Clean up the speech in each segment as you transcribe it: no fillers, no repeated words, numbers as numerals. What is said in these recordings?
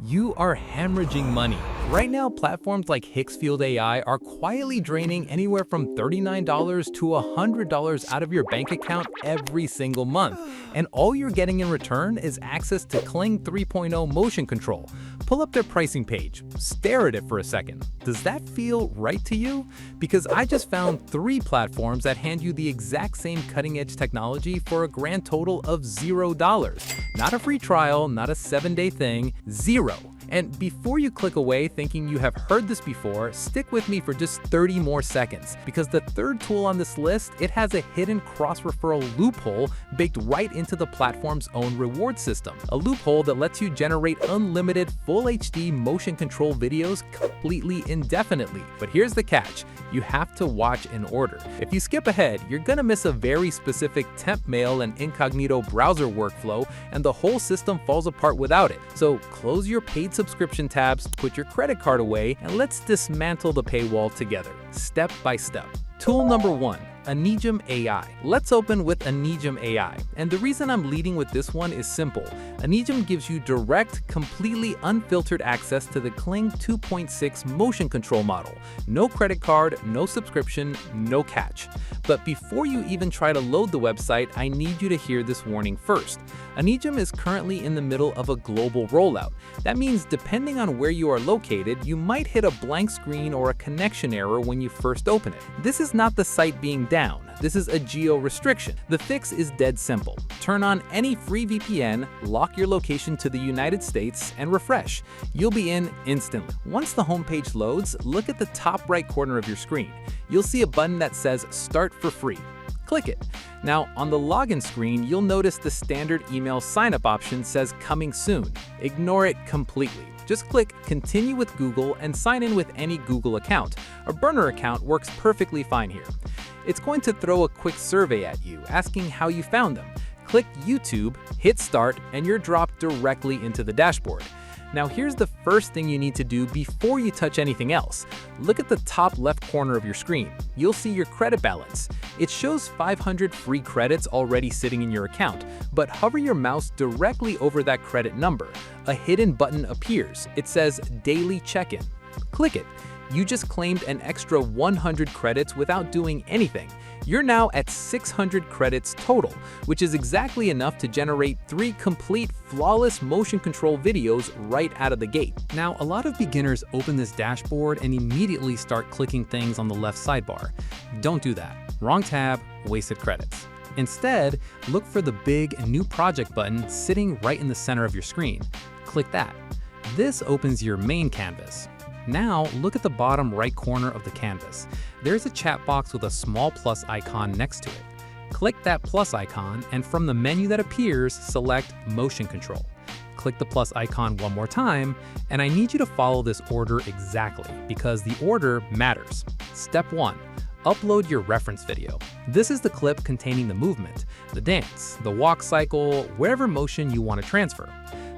You are hemorrhaging money. Right now, platforms like Hicksfield AI are quietly draining anywhere from $39 to $100 out of your bank account every single month. And all you're getting in return is access to Kling 3.0 motion control. Pull up their pricing page. Stare at it for a second. Does that feel right to you? Because I just found 3 platforms that hand you the exact same cutting-edge technology for a grand total of $0. Not a free trial, not a 7-day thing, 0. And before you click away thinking you have heard this before, stick with me for just 30 more seconds, because the third tool on this list, it has a hidden cross-referral loophole baked right into the platform's own reward system. A loophole that lets you generate unlimited full HD motion control videos completely indefinitely. But here's the catch, you have to watch in order. If you skip ahead, you're gonna miss a very specific temp mail and incognito browser workflow, and the whole system falls apart without it. So close your paid subscription tabs, put your credit card away, and let's dismantle the paywall together, step by step. Tool number 1. Anijam AI. Let's open with Anijam AI, and the reason I'm leading with this one is simple. Anijam gives you direct, completely unfiltered access to the Kling 2.6 motion control model. No credit card, no subscription, no catch. But before you even try to load the website, I need you to hear this warning first. Anijam is currently in the middle of a global rollout. That means depending on where you are located, you might hit a blank screen or a connection error when you first open it. This is not the site being down. This is a geo restriction. The fix is dead simple. Turn on any free VPN, lock your location to the United States, and refresh. You'll be in instantly. Once the homepage loads, look at the top right corner of your screen. You'll see a button that says Start for free. Click it. Now, on the login screen, you'll notice the standard email sign-up option says Coming Soon. Ignore it completely. Just click Continue with Google and sign in with any Google account. A burner account works perfectly fine here. It's going to throw a quick survey at you, asking how you found them. Click YouTube, hit Start, and you're dropped directly into the dashboard. Now here's the first thing you need to do before you touch anything else. Look at the top left corner of your screen. You'll see your credit balance. It shows 500 free credits already sitting in your account, but hover your mouse directly over that credit number. A hidden button appears. It says Daily Check-in. Click it. You just claimed an extra 100 credits without doing anything. You're now at 600 credits total, which is exactly enough to generate 3 complete, flawless motion control videos right out of the gate. Now, a lot of beginners open this dashboard and immediately start clicking things on the left sidebar. Don't do that. Wrong tab, wasted credits. Instead, look for the big New Project button sitting right in the center of your screen. Click that. This opens your main canvas. Now, look at the bottom right corner of the canvas. There's a chat box with a small plus icon next to it. Click that plus icon, and from the menu that appears, select Motion Control. Click the plus icon one more time, and I need you to follow this order exactly, because the order matters. Step 1. Upload your reference video. This is the clip containing the movement, the dance, the walk cycle, wherever motion you want to transfer.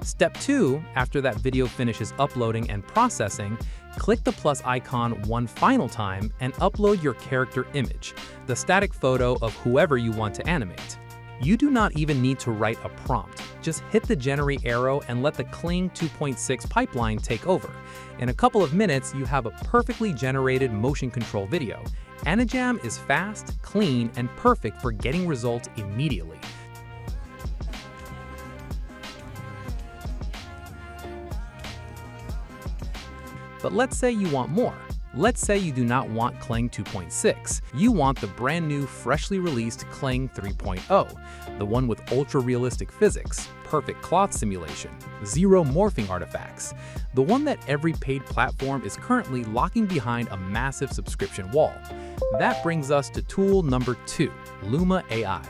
Step 2, after that video finishes uploading and processing, click the plus icon one final time and upload your character image, the static photo of whoever you want to animate. You do not even need to write a prompt. Just hit the generate arrow and let the Kling 2.6 pipeline take over. In a couple of minutes, you have a perfectly generated motion control video. Anijam is fast, clean, and perfect for getting results immediately. But let's say you want more. Let's say you do not want Kling 2.6. You want the brand new, freshly released Kling 3.0, the one with ultra-realistic physics, perfect cloth simulation, 0 morphing artifacts, the one that every paid platform is currently locking behind a massive subscription wall. That brings us to tool number 2, Luma AI.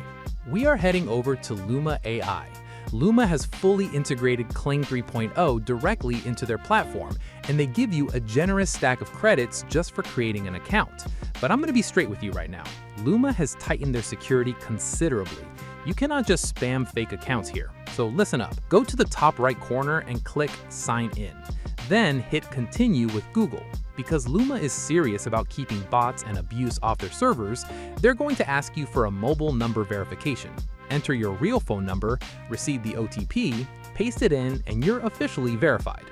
We are heading over to Luma AI. Luma has fully integrated Kling 3.0 directly into their platform, and they give you a generous stack of credits just for creating an account. But I'm going to be straight with you right now. Luma has tightened their security considerably. You cannot just spam fake accounts here. So listen up. Go to the top right corner and click Sign In. Then hit Continue with Google. Because Luma is serious about keeping bots and abuse off their servers, they're going to ask you for a mobile number verification. Enter your real phone number, receive the OTP, paste it in, and you're officially verified.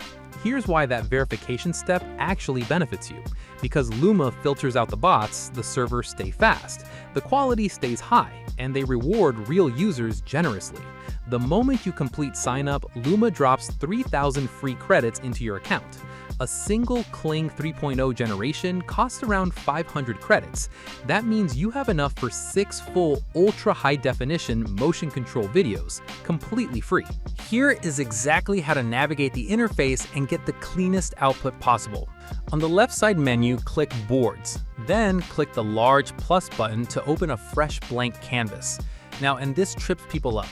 here's why that verification step actually benefits you. Because Luma filters out the bots, the servers stay fast, the quality stays high, and they reward real users generously. The moment you complete sign-up, Luma drops 3,000 free credits into your account. A single Kling 3.0 generation costs around 500 credits. That means you have enough for 6 full ultra-high-definition motion control videos, completely free. Here is exactly how to navigate the interface and get the cleanest output possible. On the left side menu, click Boards. Then click the large plus button to open a fresh blank canvas. Now, and this trips people up.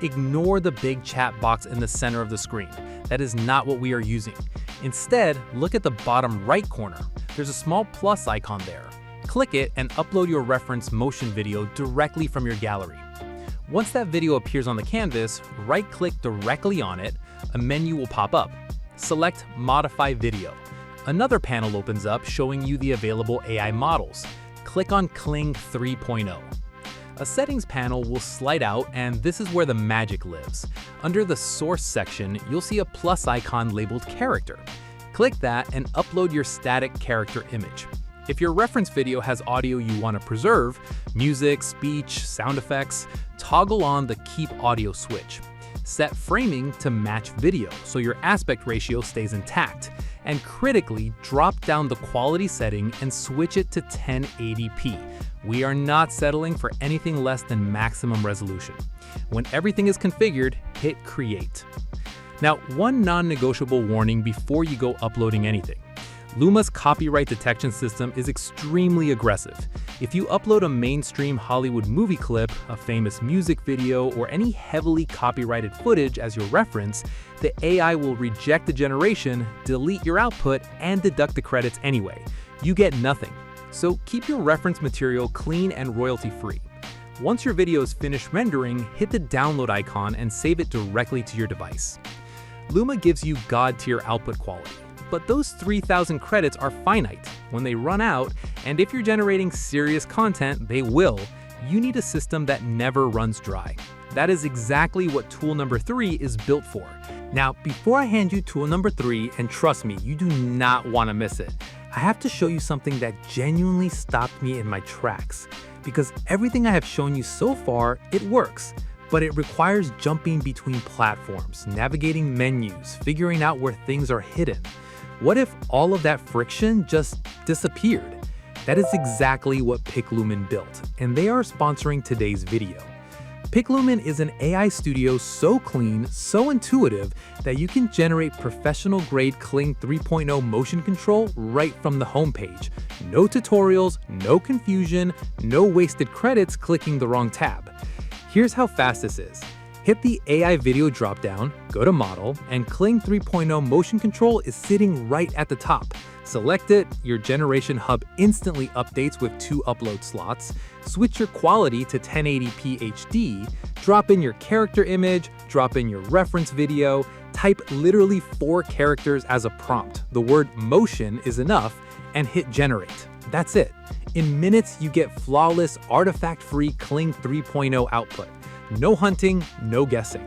Ignore the big chat box in the center of the screen. That is not what we are using. Instead, look at the bottom right corner. There's a small plus icon there. Click it and upload your reference motion video directly from your gallery. Once that video appears on the canvas, right-click directly on it. A menu will pop up. Select Modify Video. Another panel opens up showing you the available AI models. Click on Kling 3.0. A settings panel will slide out, and this is where the magic lives. Under the source section, you'll see a plus icon labeled character. Click that and upload your static character image. If your reference video has audio you want to preserve, music, speech, sound effects, toggle on the Keep Audio switch. Set framing to match video so your aspect ratio stays intact. And critically, drop down the quality setting and switch it to 1080p. We are not settling for anything less than maximum resolution. When everything is configured, hit Create. Now, one non-negotiable warning before you go uploading anything. Luma's copyright detection system is extremely aggressive. If you upload a mainstream Hollywood movie clip, a famous music video, or any heavily copyrighted footage as your reference, the AI will reject the generation, delete your output, and deduct the credits anyway. You get nothing. So keep your reference material clean and royalty-free. Once your video is finished rendering, hit the download icon and save it directly to your device. Luma gives you God-tier output quality. But those 3,000 credits are finite. When they run out, and if you're generating serious content, they will, you need a system that never runs dry. That is exactly what tool number 3 is built for. Now, before I hand you tool number 3, and trust me, you do not want to miss it, I have to show you something that genuinely stopped me in my tracks. Because everything I have shown you so far, it works. But it requires jumping between platforms, navigating menus, figuring out where things are hidden. What if all of that friction just disappeared? That is exactly what PicLumen built, and they are sponsoring today's video. PicLumen is an AI studio so clean, so intuitive, that you can generate professional-grade Kling 3.0 motion control right from the homepage. No tutorials, no confusion, no wasted credits clicking the wrong tab. Here's how fast this is. Hit the AI video dropdown, go to Model, and Kling 3.0 motion control is sitting right at the top. Select it, your generation hub instantly updates with 2 upload slots, switch your quality to 1080p HD, drop in your character image, drop in your reference video, type literally 4 characters as a prompt. The word motion is enough, and hit generate. That's it. In minutes, you get flawless, artifact-free Kling 3.0 output. No hunting, no guessing.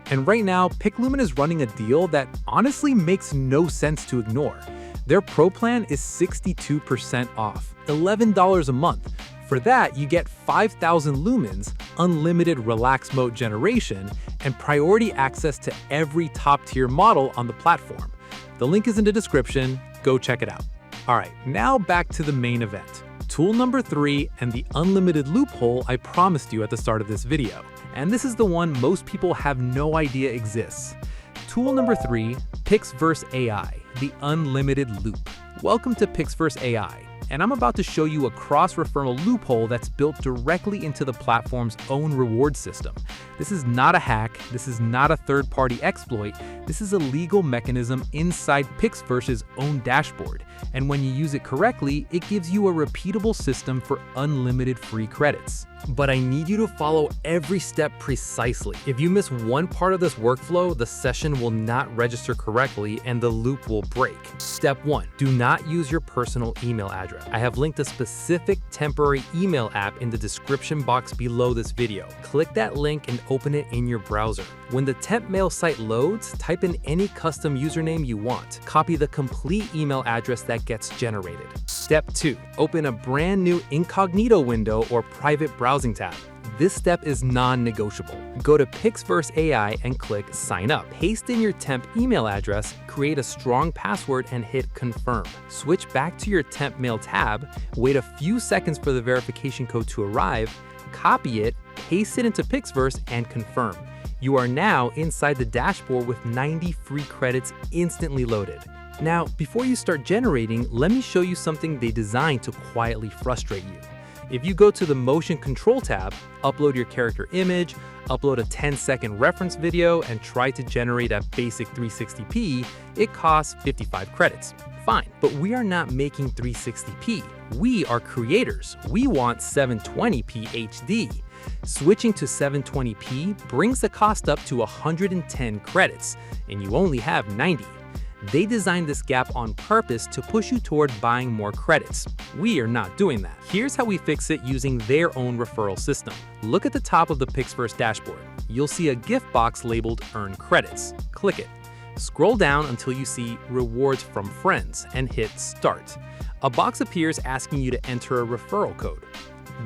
And right now, PicLumen is running a deal that honestly makes no sense to ignore. Their Pro plan is 62% off, $11 a month. For that, you get 5,000 lumens, unlimited relax mode generation, and priority access to every top-tier model on the platform. The link is in the description, go check it out. All right, now back to the main event. Tool number 3 and the unlimited loophole I promised you at the start of this video. And this is the one most people have no idea exists. Tool number 3, PixVerse AI, the unlimited loop. Welcome to PixVerse AI, and I'm about to show you a cross-referral loophole that's built directly into the platform's own reward system. This is not a hack, this is not a third-party exploit, this is a legal mechanism inside PixVerse's own dashboard. And when you use it correctly, it gives you a repeatable system for unlimited free credits. But I need you to follow every step precisely. If you miss one part of this workflow, the session will not register correctly and the loop will break. Step 1, do not use your personal email address. I have linked a specific temporary email app in the description box below this video. Click that link and open it in your browser. When the temp mail site loads, type in any custom username you want. Copy the complete email address that gets generated. Step 2. Open a brand new incognito window or private browsing tab. This step is non-negotiable. Go to PixVerse AI and click Sign Up. Paste in your temp email address, create a strong password, and hit Confirm. Switch back to your temp mail tab, wait a few seconds for the verification code to arrive, copy it, paste it into PixVerse, and confirm. You are now inside the dashboard with 90 free credits instantly loaded. Now, before you start generating, let me show you something they designed to quietly frustrate you. If you go to the Motion Control tab, upload your character image, upload a 10-second reference video, and try to generate a basic 360p, it costs 55 credits. Fine, but we are not making 360p. We are creators. We want 720p HD. Switching to 720p brings the cost up to 110 credits, and you only have 90. They designed this gap on purpose to push you toward buying more credits. We are not doing that. Here's how we fix it using their own referral system. Look at the top of the PixVerse dashboard. You'll see a gift box labeled Earn Credits. Click it. Scroll down until you see Rewards from Friends and hit Start. A box appears asking you to enter a referral code.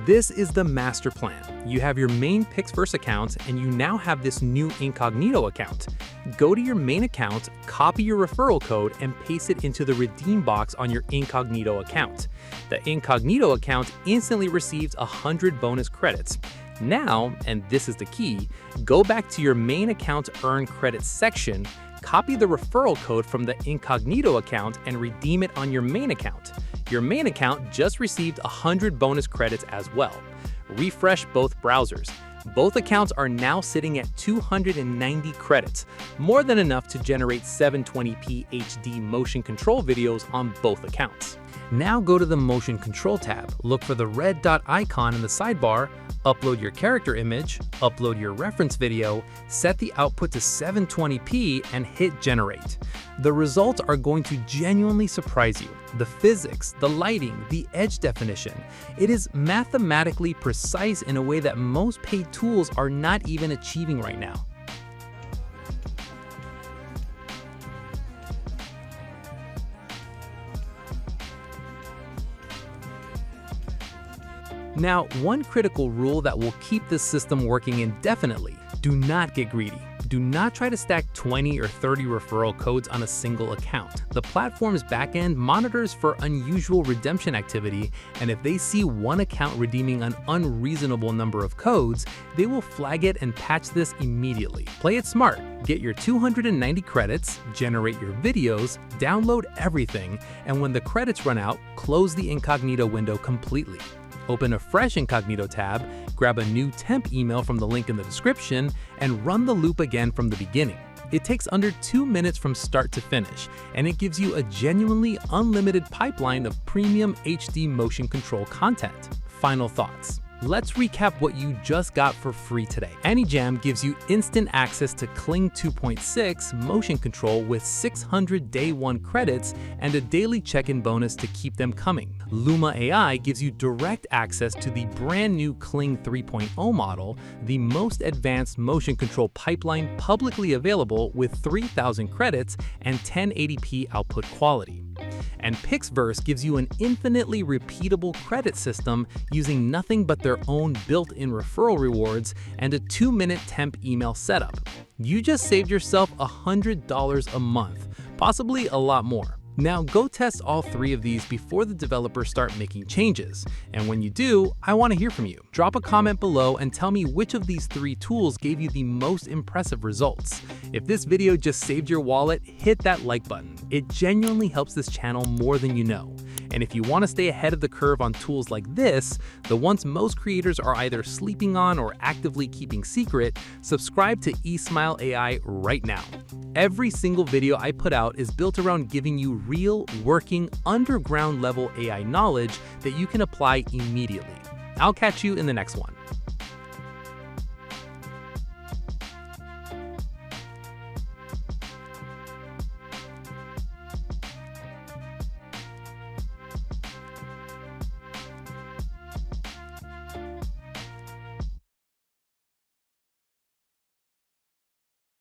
This is the master plan. You have your main PixVerse account, and you now have this new incognito account. Go to your main account, copy your referral code, and paste it into the redeem box on your incognito account. The incognito account instantly receives 100 bonus credits. Now, and this is the key, go back to your main account Earn Credits section, copy the referral code from the incognito account, and redeem it on your main account. Your main account just received 100 bonus credits as well. Refresh both browsers. Both accounts are now sitting at 290 credits, more than enough to generate 720p HD motion control videos on both accounts. Now go to the Motion Control tab, look for the red dot icon in the sidebar, upload your character image, upload your reference video, set the output to 720p, and hit Generate. The results are going to genuinely surprise you. The physics, the lighting, the edge definition. It is mathematically precise in a way that most paid tools are not even achieving right now. Now, one critical rule that will keep this system working indefinitely: do not get greedy. Do not try to stack 20 or 30 referral codes on a single account. The platform's backend monitors for unusual redemption activity, and if they see one account redeeming an unreasonable number of codes, they will flag it and patch this immediately. Play it smart. Get your 290 credits, generate your videos, download everything, and when the credits run out, close the incognito window completely. Open a fresh incognito tab, grab a new temp email from the link in the description, and run the loop again from the beginning. It takes under 2 minutes from start to finish, and it gives you a genuinely unlimited pipeline of premium HD motion control content. Final thoughts. Let's recap what you just got for free today. Anijam gives you instant access to Kling 2.0 motion control with 600 day 1 credits and a daily check-in bonus to keep them coming. Luma AI gives you direct access to the brand new Kling 3.0 model, the most advanced motion control pipeline publicly available with 3,000 credits and 1080p output quality. And PixVerse gives you an infinitely repeatable credit system using nothing but their own built-in referral rewards and a 2-minute temp email setup. You just saved yourself $100 a month, possibly a lot more. Now go test all 3 of these before the developers start making changes. And when you do, I want to hear from you. Drop a comment below and tell me which of these 3 tools gave you the most impressive results. If this video just saved your wallet, hit that like button. It genuinely helps this channel more than you know. And if you want to stay ahead of the curve on tools like this, the ones most creators are either sleeping on or actively keeping secret, subscribe to eSMILE AI right now. Every single video I put out is built around giving you real, working, underground level AI knowledge that you can apply immediately. I'll catch you in the next one.